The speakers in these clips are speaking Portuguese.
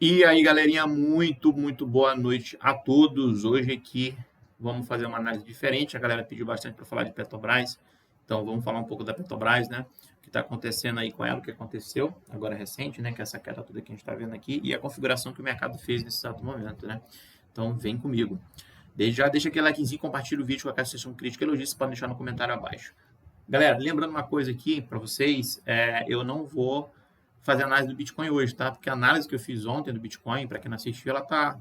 E aí, galerinha, muito boa noite a todos. Hoje aqui vamos fazer uma análise diferente. A galera pediu bastante para falar de Petrobras, então vamos falar um pouco da Petrobras, né? O que está acontecendo aí com ela, o que aconteceu agora recente, né? Que é essa queda toda que a gente está vendo aqui e a configuração que o mercado fez nesse exato momento, né? Então vem comigo. Desde já deixa aquele likezinho, compartilha o vídeo com a sessão crítica e elogios, você pode deixar no comentário abaixo. Galera, lembrando uma coisa aqui para vocês, eu não vou fazer análise do Bitcoin hoje, tá? Porque a análise que eu fiz ontem do Bitcoin, para quem não assistiu, ela tá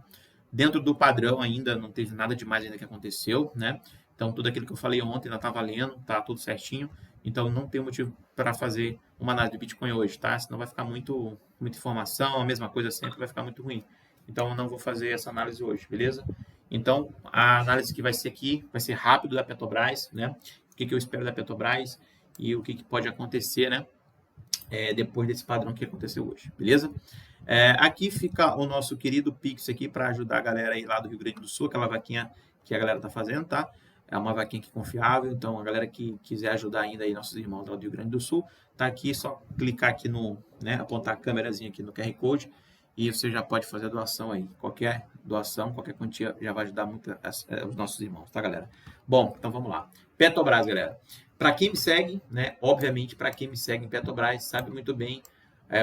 dentro do padrão ainda, não teve nada demais ainda que aconteceu, né? Então, tudo aquilo que eu falei ontem ainda tá valendo, tá tudo certinho. Então, não tem motivo para fazer uma análise do Bitcoin hoje, tá? Senão vai ficar muita informação, a mesma coisa sempre, vai ficar muito ruim. Então, eu não vou fazer essa análise hoje, beleza? Então, a análise que vai ser aqui, vai ser rápido da Petrobras, né? O que eu espero da Petrobras e o que pode acontecer, né? Depois desse padrão que aconteceu hoje, beleza? Aqui fica o nosso querido Pix aqui para ajudar a galera aí lá do Rio Grande do Sul, aquela vaquinha que a galera tá fazendo, tá? É uma vaquinha que é confiável, então a galera que quiser ajudar ainda aí nossos irmãos lá do Rio Grande do Sul, tá aqui, só clicar aqui no, né, apontar a câmerazinha aqui no QR Code e você já pode fazer a doação aí. Qualquer doação, qualquer quantia já vai ajudar muito os nossos irmãos, tá, galera? Bom, então vamos lá. Petrobras, galera. Para quem me segue, né? Obviamente, para quem me segue em Petrobras, sabe muito bem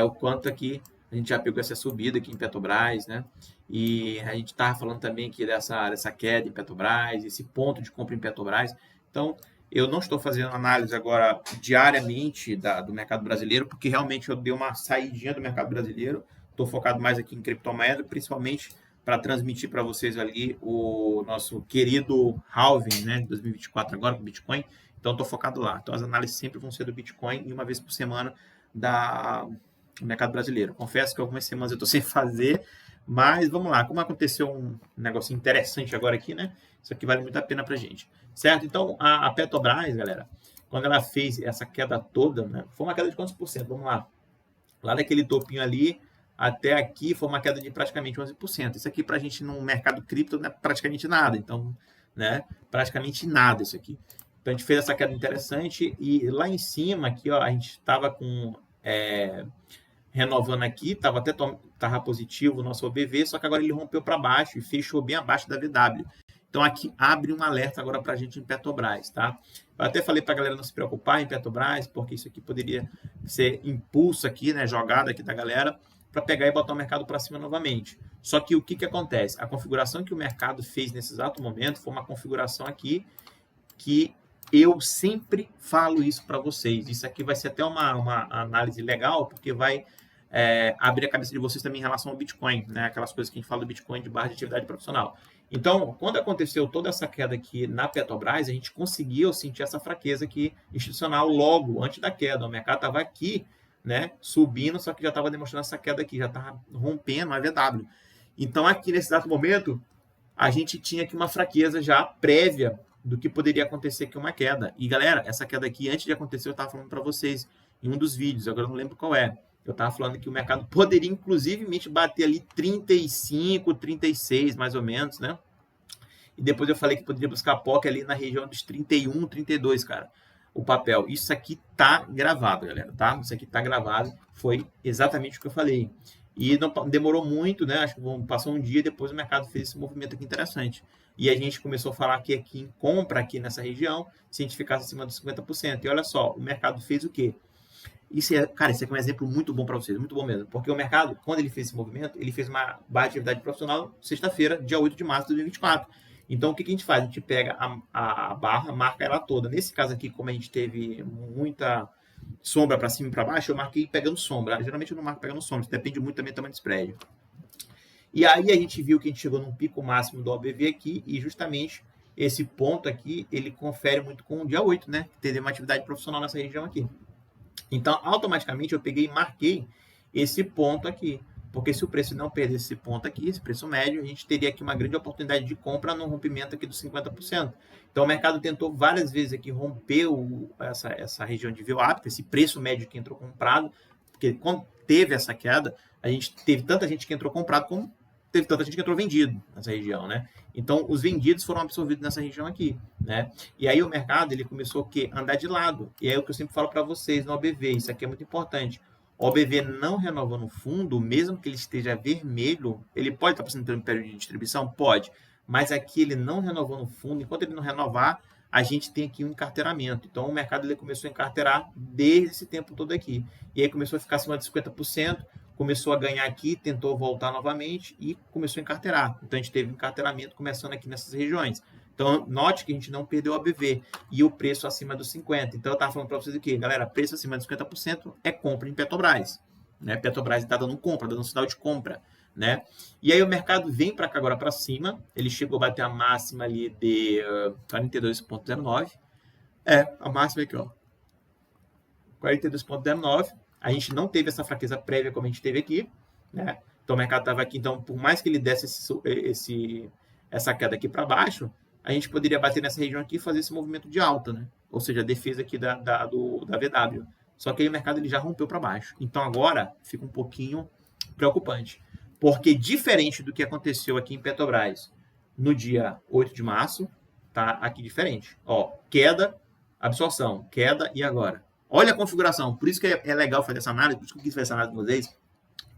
o quanto aqui a gente já pegou essa subida aqui em Petrobras, né? E a gente estava falando também aqui dessa queda em Petrobras, esse ponto de compra em Petrobras. Então, eu não estou fazendo análise agora diariamente do mercado brasileiro, porque realmente eu dei uma saidinha do mercado brasileiro. Estou focado mais aqui em criptomoeda, principalmente para transmitir para vocês ali o nosso querido halving, né? De 2024 agora com o Bitcoin. Então, estou focado lá. Então, as análises sempre vão ser do Bitcoin e uma vez por semana do mercado brasileiro. Confesso que algumas semanas eu estou sem fazer, mas vamos lá. Como aconteceu um negocinho interessante agora aqui, né? Isso aqui vale muito a pena para a gente. Certo? Então, a Petrobras, galera, quando ela fez essa queda toda, né? Foi uma queda de quantos por cento? Vamos lá. Lá daquele topinho ali até aqui foi uma queda de praticamente 11%. Isso aqui para a gente no mercado cripto não é praticamente nada. Então, né? Praticamente nada isso aqui. Então, a gente fez essa queda interessante e lá em cima, aqui, ó, a gente estava com renovando aqui, tava positivo o nosso OBV, só que agora ele rompeu para baixo e fechou bem abaixo da VW. Então, aqui abre um alerta agora para a gente em Petrobras, tá? Eu até falei para a galera não se preocupar em Petrobras, porque isso aqui poderia ser impulso aqui, né, jogada aqui da galera, para pegar e botar o mercado para cima novamente. Só que o que acontece? A configuração que o mercado fez nesse exato momento foi uma configuração aqui que eu sempre falo isso para vocês. Isso aqui vai ser até uma análise legal, porque vai abrir a cabeça de vocês também em relação ao Bitcoin, né? Aquelas coisas que a gente fala do Bitcoin de barra de atividade profissional. Então, quando aconteceu toda essa queda aqui na Petrobras, a gente conseguiu sentir essa fraqueza aqui institucional logo antes da queda. O mercado estava aqui, né, subindo, só que já estava demonstrando essa queda aqui, já estava rompendo a VW. Então, aqui nesse exato momento, a gente tinha aqui uma fraqueza já prévia do que poderia acontecer aqui uma queda. E, galera, essa queda aqui, antes de acontecer, eu estava falando para vocês em um dos vídeos, agora eu não lembro qual é. Eu estava falando que o mercado poderia, inclusivemente, bater ali 35, 36, mais ou menos, né? E depois eu falei que poderia buscar POC ali na região dos 31, 32, cara, o papel. Isso aqui tá gravado, galera, tá? Isso aqui tá gravado, foi exatamente o que eu falei. E não demorou muito, né? Acho que passou um dia, depois o mercado fez esse movimento aqui interessante. E a gente começou a falar que aqui em compra aqui nessa região, se a gente ficasse acima dos 50%. E olha só, o mercado fez o quê? Cara, isso aqui é um exemplo muito bom para vocês, muito bom mesmo. Porque o mercado, quando ele fez esse movimento, ele fez uma barra de atividade profissional sexta-feira, dia 8 de março de 2024. Então, o que a gente faz? A gente pega a barra, marca ela toda. Nesse caso aqui, como a gente teve muita sombra para cima e para baixo, eu marquei pegando sombra. Geralmente eu não marco pegando sombra, isso depende muito também do tamanho do spread. E aí a gente viu que a gente chegou num pico máximo do OBV aqui e justamente esse ponto aqui, ele confere muito com o dia 8, né? Que teve uma atividade profissional nessa região aqui. Então, automaticamente eu peguei e marquei esse ponto aqui. Porque se o preço não perdesse esse ponto aqui, esse preço médio, a gente teria aqui uma grande oportunidade de compra no rompimento aqui dos 50%. Então, o mercado tentou várias vezes aqui romper essa região de VWAP, esse preço médio que entrou comprado, porque quando teve essa queda, a gente teve tanta gente que entrou comprado como teve tanta gente que entrou vendido nessa região, né? Então, os vendidos foram absorvidos nessa região aqui, né? E aí o mercado, ele começou a andar de lado. E aí é o que eu sempre falo para vocês no OBV, isso aqui é muito importante. O OBV não renovando o fundo, mesmo que ele esteja vermelho, ele pode estar passando pelo período de distribuição? Pode. Mas aqui ele não renovando o fundo, enquanto ele não renovar, a gente tem aqui um encarteiramento. Então o mercado ele começou a encarteirar desde esse tempo todo aqui. E aí começou a ficar acima de 50%, começou a ganhar aqui, tentou voltar novamente e começou a encarteirar. Então a gente teve um encarteiramento começando aqui nessas regiões. Então, note que a gente não perdeu o ABV e o preço acima dos 50%. Então, eu estava falando para vocês aqui, galera, preço acima dos 50% é compra em Petrobras. Né? Petrobras está dando compra, dando um sinal de compra. Né? E aí o mercado vem para cá agora para cima, ele chegou a bater a máxima ali de 42,09. A máxima aqui, ó. 42,09. A gente não teve essa fraqueza prévia como a gente teve aqui. Né? Então, o mercado estava aqui, então, por mais que ele desse essa queda aqui para baixo, a gente poderia bater nessa região aqui e fazer esse movimento de alta, né? Ou seja, a defesa aqui da VW. Só que aí o mercado ele já rompeu para baixo. Então agora fica um pouquinho preocupante. Porque diferente do que aconteceu aqui em Petrobras no dia 8 de março, tá aqui diferente. Ó, queda, absorção, queda e agora. Olha a configuração. Por isso que é legal fazer essa análise, por isso que eu quis fazer essa análise com vocês,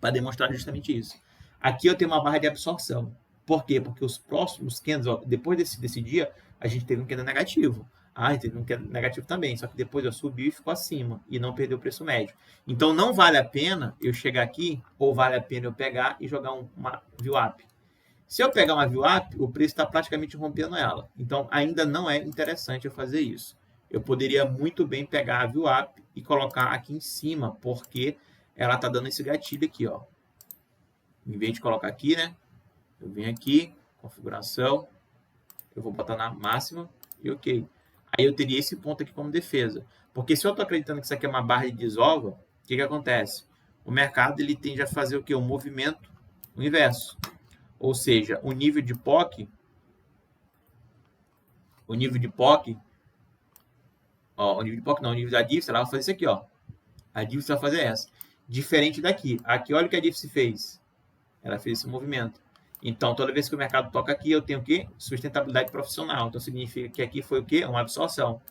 para demonstrar justamente isso. Aqui eu tenho uma barra de absorção. Por quê? Porque os próximos candles, ó, depois desse dia, a gente teve um candle negativo. Teve um candle negativo também, só que depois eu subi e ficou acima e não perdeu o preço médio. Então não vale a pena eu chegar aqui, ou vale a pena eu pegar e jogar uma VWAP. Se eu pegar uma VWAP, o preço está praticamente rompendo ela. Então ainda não é interessante eu fazer isso. Eu poderia muito bem pegar a VWAP e colocar aqui em cima, porque ela está dando esse gatilho aqui, ó. Em vez de colocar aqui, né? Eu venho aqui, configuração, eu vou botar na máxima e ok. Aí eu teria esse ponto aqui como defesa. Porque se eu estou acreditando que isso aqui é uma barra de desova, o que acontece? O mercado ele tende a fazer o quê? Um movimento inverso. Ou seja, o nível de POC, o nível de POC não, o nível da DIFS, ela vai fazer isso aqui, ó. A DIFS vai fazer essa. Diferente daqui. Aqui, olha o que a DIFS fez. Ela fez esse movimento. Então, toda vez que o mercado toca aqui, eu tenho o quê? Sustentabilidade profissional. Então, significa que aqui foi o quê? Uma absorção.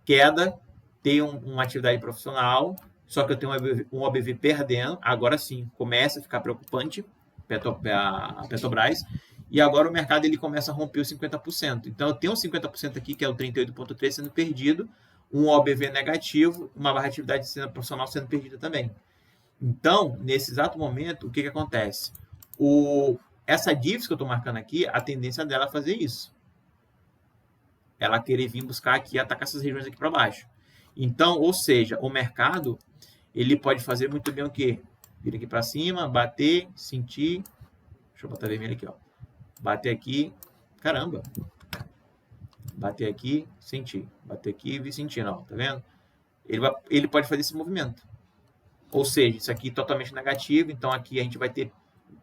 Queda, tem uma atividade profissional, só que eu tenho um OBV perdendo. Agora sim, começa a ficar preocupante a Petrobras. E agora o mercado ele começa a romper os 50%. Então, eu tenho um 50% aqui, que é o 38,3 sendo perdido, um OBV negativo, uma barra de atividade profissional sendo perdida também. Então, nesse exato momento, o que acontece? Essa DIFS que eu estou marcando aqui, a tendência dela é fazer isso. Ela querer vir buscar aqui, atacar essas regiões aqui para baixo. Então, ou seja, o mercado, ele pode fazer muito bem o quê? Vir aqui para cima, bater, sentir. Deixa eu botar vermelho aqui, ó. Bater aqui. Caramba. Bater aqui, sentir. Bater aqui e vir sentindo, ó. Tá vendo? Ele pode fazer esse movimento. Ou seja, isso aqui é totalmente negativo. Então, aqui a gente vai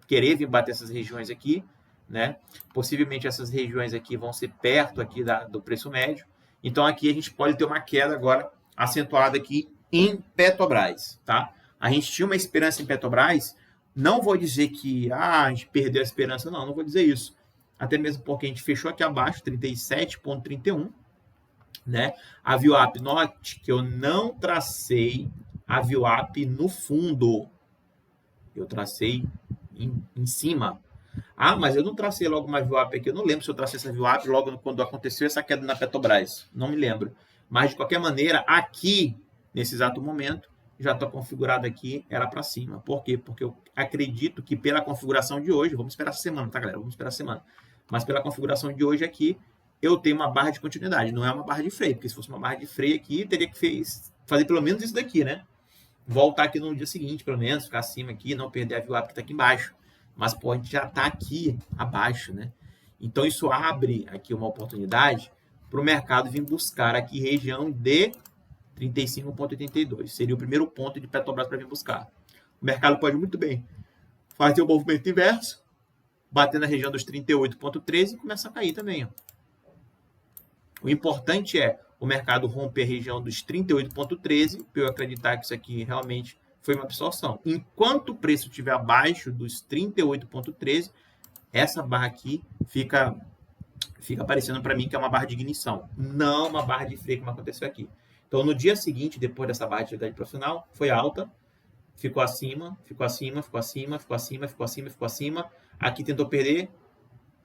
querer vir bater essas regiões aqui, né? Possivelmente essas regiões aqui vão ser perto aqui do preço médio. Então aqui a gente pode ter uma queda agora acentuada aqui em Petrobras, tá? A gente tinha uma esperança em Petrobras, não vou dizer que a gente perdeu a esperança, não vou dizer isso. Até mesmo porque a gente fechou aqui abaixo, 37,31, né? A VWAP, note que eu não tracei a VWAP no fundo. Eu tracei em cima. Mas eu não tracei logo uma VWAP aqui. Eu não lembro se eu tracei essa VWAP logo quando aconteceu essa queda na Petrobras. Não me lembro. Mas, de qualquer maneira, aqui, nesse exato momento, já está configurado aqui, era para cima. Por quê? Porque eu acredito que pela configuração de hoje, vamos esperar a semana, tá, galera? Vamos esperar a semana. Mas pela configuração de hoje aqui, eu tenho uma barra de continuidade. Não é uma barra de freio, porque se fosse uma barra de freio aqui, teria que fazer pelo menos isso daqui, né? Voltar aqui no dia seguinte, pelo menos, ficar acima aqui, não perder a VWAP que está aqui embaixo. Mas, pô, a gente já está aqui abaixo, né? Então, isso abre aqui uma oportunidade para o mercado vir buscar aqui região de 35,82. Seria o primeiro ponto de Petrobras para vir buscar. O mercado pode muito bem fazer o movimento inverso, bater na região dos 38,13 e começar a cair também, ó. O importante é o mercado romper a região dos 38,13 para eu acreditar que isso aqui realmente foi uma absorção. Enquanto o preço estiver abaixo dos 38,13, essa barra aqui fica aparecendo para mim que é uma barra de ignição, não uma barra de freio como aconteceu aqui. Então, no dia seguinte, depois dessa barra de atividade profissional, foi alta, ficou acima, ficou acima, ficou acima, ficou acima, ficou acima, ficou acima. Aqui tentou perder,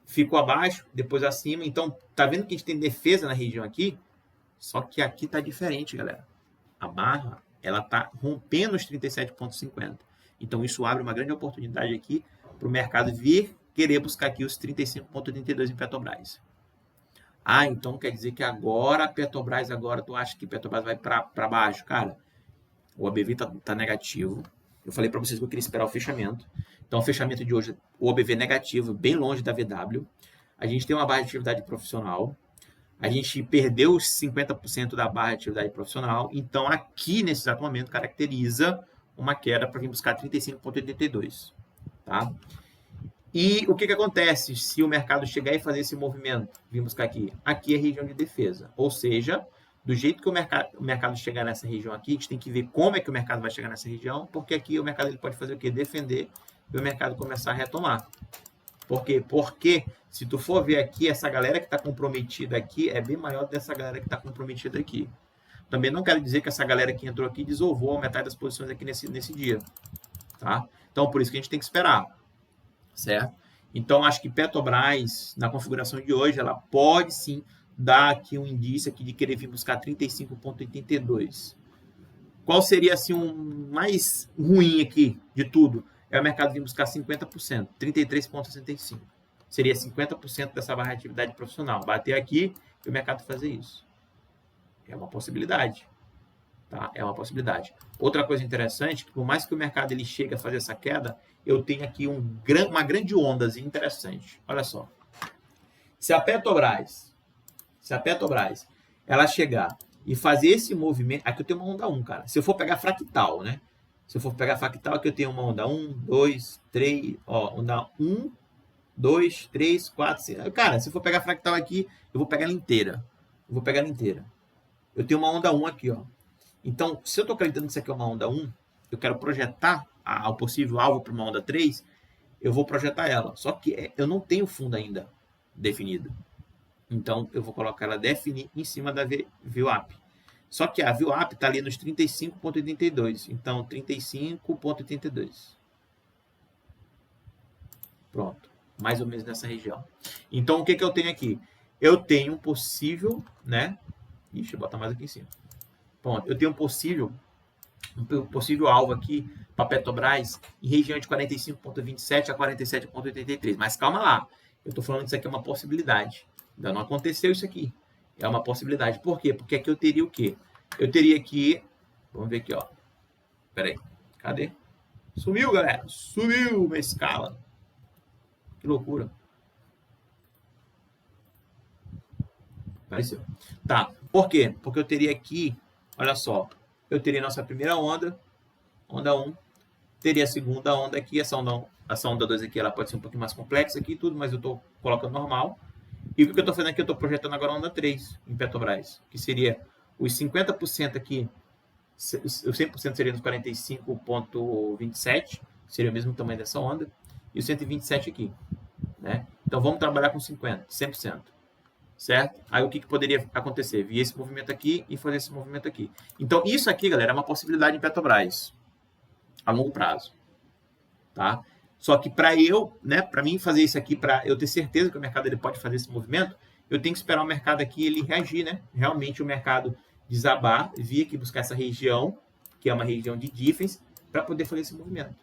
ficou abaixo, depois acima. Então, tá vendo que a gente tem defesa na região aqui? Só que aqui tá diferente, galera. A barra, ela tá rompendo os 37,50. Então, isso abre uma grande oportunidade aqui para o mercado vir querer buscar aqui os 35,82 em Petrobras. Ah, então quer dizer que agora a Petrobras, agora tu acha que a Petrobras vai para baixo? Cara, o ABV tá negativo. Eu falei para vocês que eu queria esperar o fechamento. Então, o fechamento de hoje, o ABV negativo, bem longe da VW. A gente tem uma barra de atividade profissional. A gente perdeu os 50% da barra de atividade profissional. Então, aqui, nesse exato momento, caracteriza uma queda para vir buscar 35,82. Tá? E o que acontece se o mercado chegar e fazer esse movimento? Vir buscar aqui. Aqui é região de defesa. Ou seja, do jeito que o mercado chegar nessa região aqui, a gente tem que ver como é que o mercado vai chegar nessa região, porque aqui o mercado ele pode fazer o quê? Defender e o mercado começar a retomar. Por quê? Porque se tu for ver aqui, essa galera que está comprometida aqui é bem maior dessa galera que está comprometida aqui. Também não quero dizer que essa galera que entrou aqui desovou a metade das posições aqui nesse dia. Tá? Então, por isso que a gente tem que esperar. Certo? Então, acho que Petrobras, na configuração de hoje, ela pode sim dar aqui um indício aqui de querer vir buscar 35,82. Qual seria assim um mais ruim aqui de tudo? É o mercado vir buscar 50%, 33,65. Seria 50% dessa barra de atividade profissional. Bater aqui e o mercado fazer isso. É uma possibilidade. Tá? É uma possibilidade. Outra coisa interessante, que por mais que o mercado ele chegue a fazer essa queda, eu tenho aqui uma grande onda interessante. Olha só. Se a Petrobras, ela chegar e fazer esse movimento... Aqui eu tenho uma onda 1, cara. Se eu for pegar fractal, né? Se eu for pegar fractal, aqui eu tenho uma onda 1, 2, 3... Ó, onda 1, 2, 3, 4, 5... Cara, se eu for pegar fractal aqui, eu vou pegar ela inteira. Eu tenho uma onda 1 aqui, ó. Então, se eu estou acreditando que isso aqui é uma onda 1, eu quero projetar o possível alvo para uma onda 3, eu vou projetar ela. Só que eu não tenho fundo ainda definido. Então, eu vou colocar ela definir em cima da VWAP. Só que a VWAP está ali nos 35,82. Então, 35,82. Pronto. Mais ou menos nessa região. Então, o que eu tenho aqui? Eu tenho um possível, né? Ixi, deixa eu botar mais aqui em cima. Pronto. Eu tenho um possível alvo aqui para Petrobras em região de 45,27 a 47,83. Mas calma lá. Eu estou falando que isso aqui é uma possibilidade. Ainda não aconteceu isso aqui. É uma possibilidade. Por quê? Porque aqui eu teria o quê? Eu teria aqui... Vamos ver aqui, ó. Pera aí. Cadê? Sumiu, galera. Sumiu uma escala. Que loucura. Apareceu. Tá. Por quê? Porque eu teria aqui... Olha só. Eu teria nossa primeira onda. Onda 1. Teria a segunda onda aqui. Essa onda 2 aqui, ela pode ser um pouquinho mais complexa aqui e tudo, mas eu estou colocando normal. E o que eu estou fazendo aqui? Eu estou projetando agora a onda 3 em Petrobras, que seria os 50% aqui, os 100% seria nos 45,27, seria o mesmo tamanho dessa onda, e os 127 aqui. Né? Então, vamos trabalhar com 50%, 100%. Certo? Aí, o que poderia acontecer? Vir esse movimento aqui e fazer esse movimento aqui. Então, isso aqui, galera, é uma possibilidade em Petrobras, a longo prazo. Tá? Só que para mim fazer isso aqui, para eu ter certeza que o mercado ele pode fazer esse movimento, eu tenho que esperar o mercado aqui ele reagir, né? Realmente o mercado desabar, vir aqui buscar essa região, que é uma região de defense, para poder fazer esse movimento.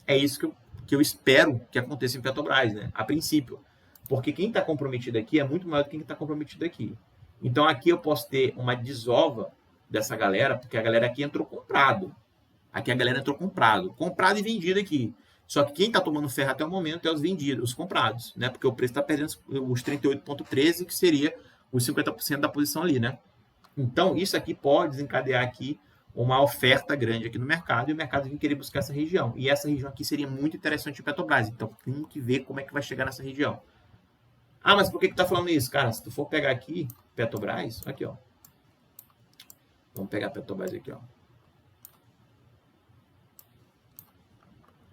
É isso que eu espero que aconteça em Petrobras, né? A princípio. Porque quem está comprometido aqui é muito maior do que quem está comprometido aqui. Então aqui eu posso ter uma desova dessa galera, porque a galera aqui entrou comprado. Aqui a galera entrou comprado e vendido aqui. Só que quem está tomando ferro até o momento é os vendidos, os comprados, né? Porque o preço está perdendo os 38,13, que seria os 50% da posição ali, né? Então, isso aqui pode desencadear aqui uma oferta grande aqui no mercado e o mercado vai querer buscar essa região. E essa região aqui seria muito interessante em Petrobras. Então, tem que ver como é que vai chegar nessa região. Ah, mas por que está falando isso? Cara, se tu for pegar aqui, Petrobras, aqui, ó. Vamos pegar Petrobras aqui, ó.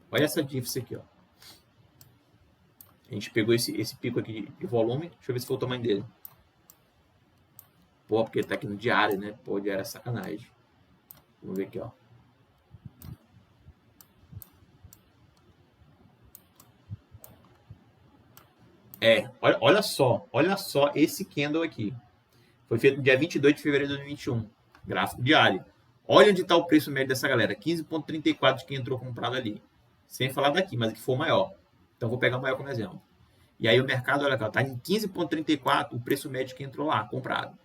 Olha essa diffs aqui, ó. A gente pegou esse pico aqui de volume. Deixa eu ver se foi o tamanho dele. Pô, porque tá aqui no diário, né? Pô, diário é sacanagem. Vamos ver aqui, ó. Olha só esse candle aqui. Foi feito no dia 22 de fevereiro de 2021. Gráfico diário. Olha onde está o preço médio dessa galera. 15,34 de quem entrou comprado ali. Sem falar daqui, mas aqui foi o maior. Então, vou pegar o maior como exemplo. E aí o mercado, olha cá, está em 15,34 o preço médio que entrou lá, comprado.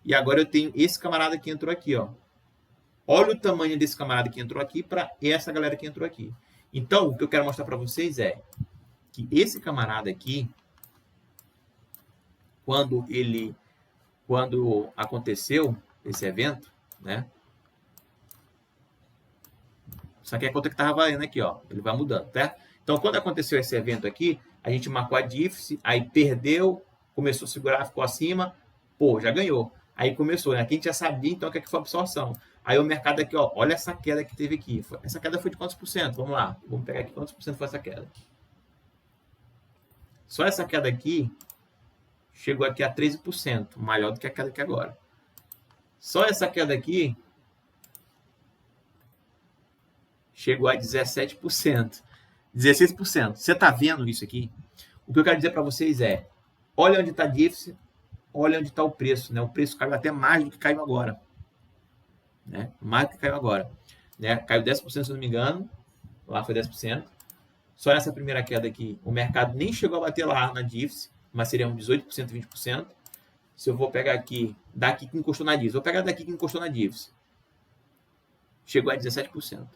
E agora eu tenho esse camarada que entrou aqui, ó. Olha o tamanho desse camarada que entrou aqui para essa galera que entrou aqui. Então, o que eu quero mostrar para vocês é que esse camarada aqui, quando aconteceu esse evento, né? Isso aqui é a conta que estava valendo aqui, ó. Ele vai mudando, tá? Então, quando aconteceu esse evento aqui, a gente marcou a dífice, aí perdeu, começou a segurar, ficou acima, pô, já ganhou. Aí começou, né? Aqui a gente já sabia, então, o que foi absorção. Aí o mercado aqui, ó, olha essa queda que teve aqui. Essa queda foi de quantos por cento? Vamos lá, vamos pegar aqui quantos por cento foi essa queda. Só essa queda aqui chegou aqui a 13%, maior do que a queda aqui agora. Só essa queda aqui chegou a 17%, 16%. Você está vendo isso aqui? O que eu quero dizer para vocês é, olha onde está a dífice, olha onde está o preço, né? O preço caiu até mais do que caiu agora, né? Mais do que caiu agora, né? Caiu 10%, se não me engano, lá foi 10%. Só nessa primeira queda aqui, o mercado nem chegou a bater lá na dífice, mas seria um 18%, 20%. Se eu vou pegar aqui, daqui que encostou na dífice, vou pegar daqui que encostou na dífice, chegou a 17%.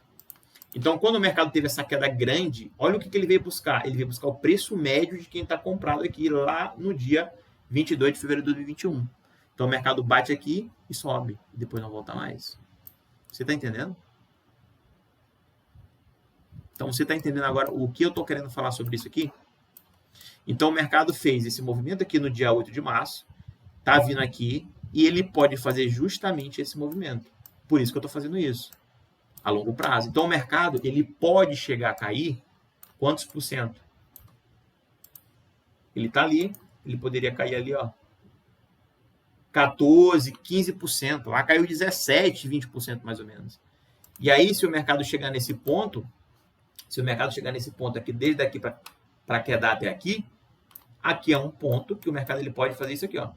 Então, quando o mercado teve essa queda grande, olha o que ele veio buscar. Ele veio buscar o preço médio de quem está comprado aqui lá no dia 22 de fevereiro de 2021. Então, o mercado bate aqui e sobe. E depois não volta mais. Você está entendendo? Então, você está entendendo agora o que eu estou querendo falar sobre isso aqui? Então, o mercado fez esse movimento aqui no dia 8 de março. Está vindo aqui e ele pode fazer justamente esse movimento. Por isso que eu estou fazendo isso. A longo prazo. Então, o mercado ele pode chegar a cair quantos por cento? Ele está ali, ele poderia cair ali, ó, 14, 15%. Lá caiu 17, 20% mais ou menos. E aí, se o mercado chegar nesse ponto, aqui, desde aqui para quedar até aqui é um ponto que o mercado ele pode fazer isso aqui, ó,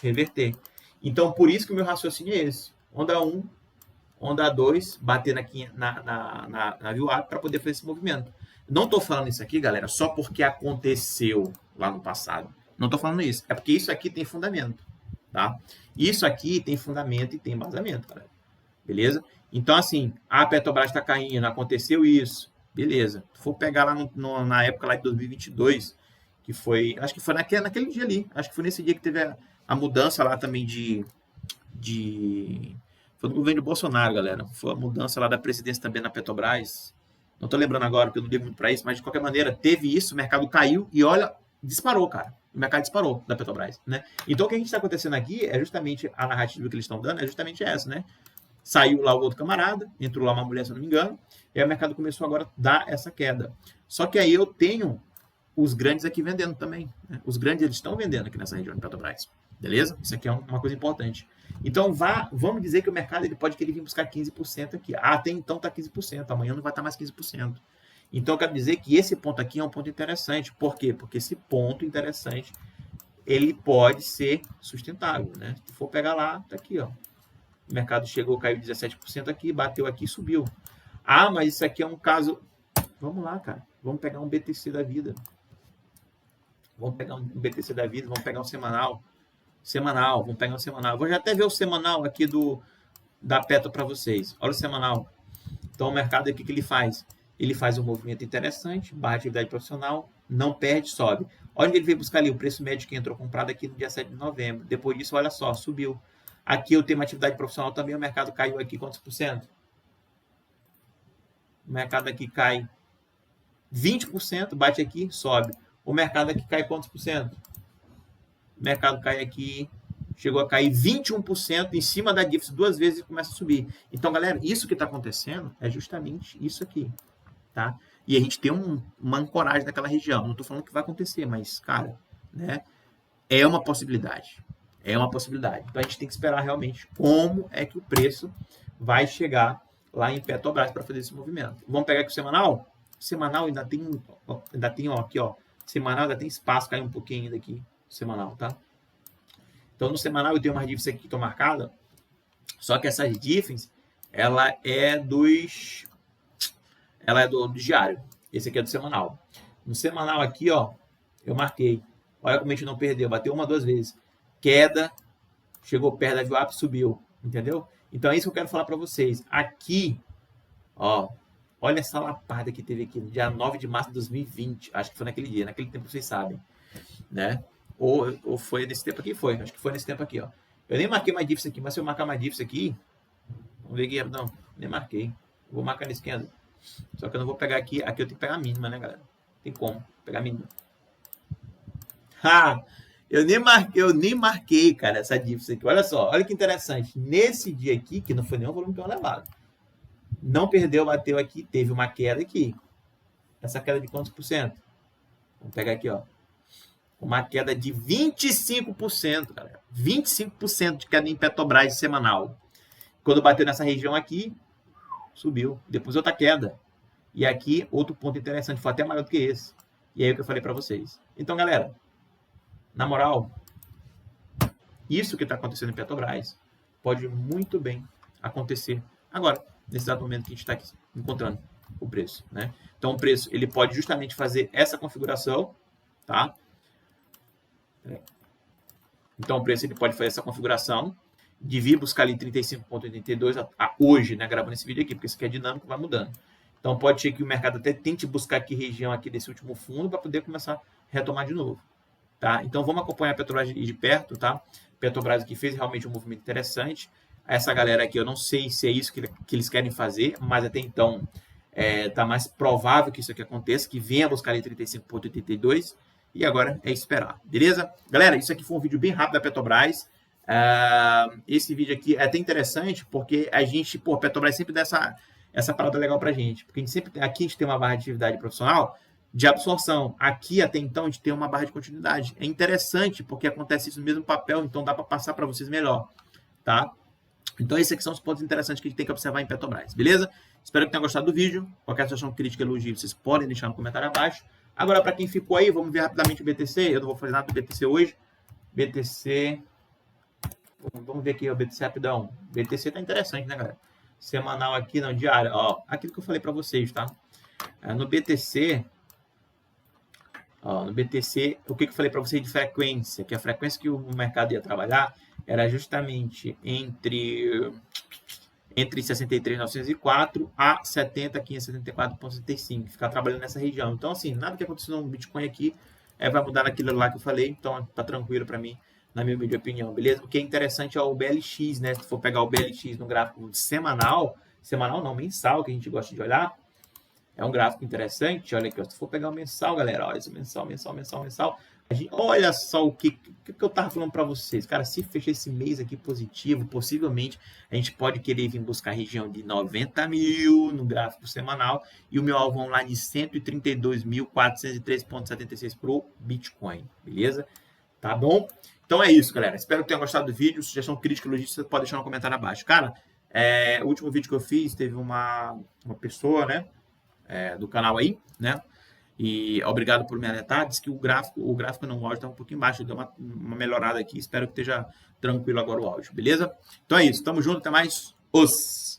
reverter. Então, por isso que o meu raciocínio é esse. Onda 1, onda 2, bater aqui na VWAP para poder fazer esse movimento. Não estou falando isso aqui, galera, só porque aconteceu lá no passado. Não estou falando isso. É porque isso aqui tem fundamento, tá? Isso aqui tem fundamento e tem embasamento, galera. Beleza? Então, assim, a Petrobras está caindo, aconteceu isso. Beleza. Se for pegar lá na época lá de 2022, que foi, acho que foi naquele dia ali. Acho que foi nesse dia que teve a mudança lá também foi no governo de Bolsonaro, galera. Foi a mudança lá da presidência também na Petrobras. Não tô lembrando agora, porque eu não ligo muito para isso, mas de qualquer maneira, teve isso, o mercado caiu e olha, disparou, cara. O mercado disparou da Petrobras, né? Então, o que a gente está acontecendo aqui é justamente a narrativa que eles estão dando, é justamente essa, né? Saiu lá o outro camarada, entrou lá uma mulher, se eu não me engano, e aí o mercado começou agora a dar essa queda. Só que aí eu tenho os grandes aqui vendendo também, né? Os grandes, eles estão vendendo aqui nessa região de Petrobras. Beleza? Isso aqui é uma coisa importante. Então, vamos dizer que o mercado ele pode querer vir buscar 15% aqui. Até então está 15%, amanhã não vai estar mais 15%. Então, eu quero dizer que esse ponto aqui é um ponto interessante. Por quê? Porque esse ponto interessante, ele pode ser sustentável, né? Se for pegar lá, tá aqui, ó. O mercado chegou, caiu 17% aqui, bateu aqui e subiu. Ah, mas isso aqui é um caso... Vamos lá, cara. Vamos pegar um BTC da vida. Vamos pegar um BTC da vida, vamos pegar um semanal. Vamos pegar um semanal. Vou já até ver o semanal aqui da Petro para vocês. Olha o semanal. Então, o mercado aqui, o que ele faz? Ele faz um movimento interessante, baixa atividade profissional, não perde, sobe. Olha onde ele veio buscar ali, o preço médio que entrou comprado aqui no dia 7 de novembro. Depois disso, olha só, subiu. Aqui eu tenho uma atividade profissional também, o mercado caiu aqui quantos por cento? O mercado aqui cai 20%, bate aqui, sobe. O mercado aqui cai quantos por cento? O mercado cai aqui, chegou a cair 21% em cima da dífice 2 vezes e começa a subir. Então, galera, isso que está acontecendo é justamente isso aqui, tá? E a gente tem uma ancoragem naquela região. Não estou falando que vai acontecer, mas, cara, né? É uma possibilidade. É uma possibilidade. Então, a gente tem que esperar realmente como é que o preço vai chegar lá em Petrobras para fazer esse movimento. Vamos pegar aqui o semanal? O semanal ainda tem ó, aqui, ó, semanal ainda tem espaço, cair um pouquinho ainda aqui, semanal, tá? Então, no semanal eu tenho umas diffs aqui que estão marcadas, só que essas diffs, ela é do diário. Esse aqui é do semanal. No semanal aqui, ó, eu marquei. Olha como a gente não perdeu, bateu uma, duas vezes. Queda, chegou perto da VWAP, subiu, entendeu? Então é isso que eu quero falar para vocês. Aqui, ó, olha essa lapada que teve aqui no dia 9 de março de 2020. Acho que foi naquele dia, naquele tempo vocês sabem, né? Ou foi nesse tempo aqui? Foi, acho que foi nesse tempo aqui, ó. Eu nem marquei mais diffs aqui, mas se eu marcar mais diffs aqui, vamos ver aqui, não, nem marquei. Vou marcar nesse esquerda. Só que eu não vou pegar aqui, aqui eu tenho que pegar a mínima, né, galera? Tem como pegar a mínima. Ah, eu nem marquei, cara, essa diffs aqui. Olha só, olha que interessante. Nesse dia aqui, que não foi nenhum volume tão elevado, não perdeu, bateu aqui, teve uma queda aqui. Essa queda de quantos por cento? Vamos pegar aqui, ó. Uma queda de 25%, galera. 25% de queda em Petrobras semanal. Quando bateu nessa região aqui, subiu. Depois outra queda. E aqui, outro ponto interessante, foi até maior do que esse. E aí o que eu falei para vocês. Então, galera, na moral, isso que está acontecendo em Petrobras pode muito bem acontecer agora, nesse exato momento que a gente está aqui encontrando o preço, né? Então, o preço, ele pode justamente fazer essa configuração, tá? Então, o preço, ele pode fazer essa configuração de vir buscar ali 35,82 hoje, né? Gravando esse vídeo aqui, porque isso aqui é dinâmico, vai mudando. Então, pode ser que o mercado até tente buscar aqui região aqui desse último fundo para poder começar a retomar de novo, tá? Então, vamos acompanhar a Petrobras de perto, tá? Petrobras aqui fez realmente um movimento interessante. Essa galera aqui, eu não sei se é isso que eles querem fazer, mas até então tá mais provável que isso aqui aconteça, que venha buscar ali 35,82 e agora é esperar, beleza? Galera, isso aqui foi um vídeo bem rápido da Petrobras. Esse vídeo aqui é até interessante porque a gente, pô, a Petrobras sempre dá essa parada legal pra gente, porque aqui a gente tem uma barra de atividade profissional de absorção. Aqui, até então, a gente tem uma barra de continuidade. É interessante porque acontece isso no mesmo papel, então dá para passar para vocês melhor, tá? Então, esses aqui são os pontos interessantes que a gente tem que observar em Petrobras, beleza? Espero que tenham gostado do vídeo. Qualquer sugestão, crítica, elogio, vocês podem deixar no comentário abaixo. Agora, para quem ficou aí, vamos ver rapidamente o BTC. Eu não vou fazer nada do BTC hoje. BTC... Vamos ver aqui o BTC rapidão. BTC tá interessante, né, galera? Semanal aqui, não, diário. Ó, aquilo que eu falei para vocês, tá? No BTC... no BTC, o que eu falei para vocês de frequência? Que a frequência que o mercado ia trabalhar era justamente entre 63.904 a 70.574,75. Ficar trabalhando nessa região. Então, assim, nada que aconteceu no Bitcoin aqui vai mudar naquilo lá que eu falei. Então, tá tranquilo para mim, na minha humilde opinião, beleza? O que é interessante é o BLX, né? Se for pegar o BLX no gráfico semanal não, mensal, que a gente gosta de olhar, é um gráfico interessante. Olha aqui, ó, se for pegar o mensal, galera, olha esse mensal. Olha só o que eu tava falando para vocês. Cara, se fechar esse mês aqui positivo, possivelmente a gente pode querer vir buscar a região de 90 mil no gráfico semanal e o meu alvo online de 132.403,76 pro Bitcoin, beleza? Tá bom? Então é isso, galera. Espero que tenham gostado do vídeo. Sugestão, crítica, elogio, você pode deixar no comentário abaixo. Cara, o último vídeo que eu fiz, teve uma pessoa, né? Do canal aí, né? E obrigado por me alertar. Diz que o gráfico não, o áudio está um pouquinho baixo. Deu uma melhorada aqui. Espero que esteja tranquilo agora o áudio, beleza? Então é isso. Tamo junto. Até mais. Os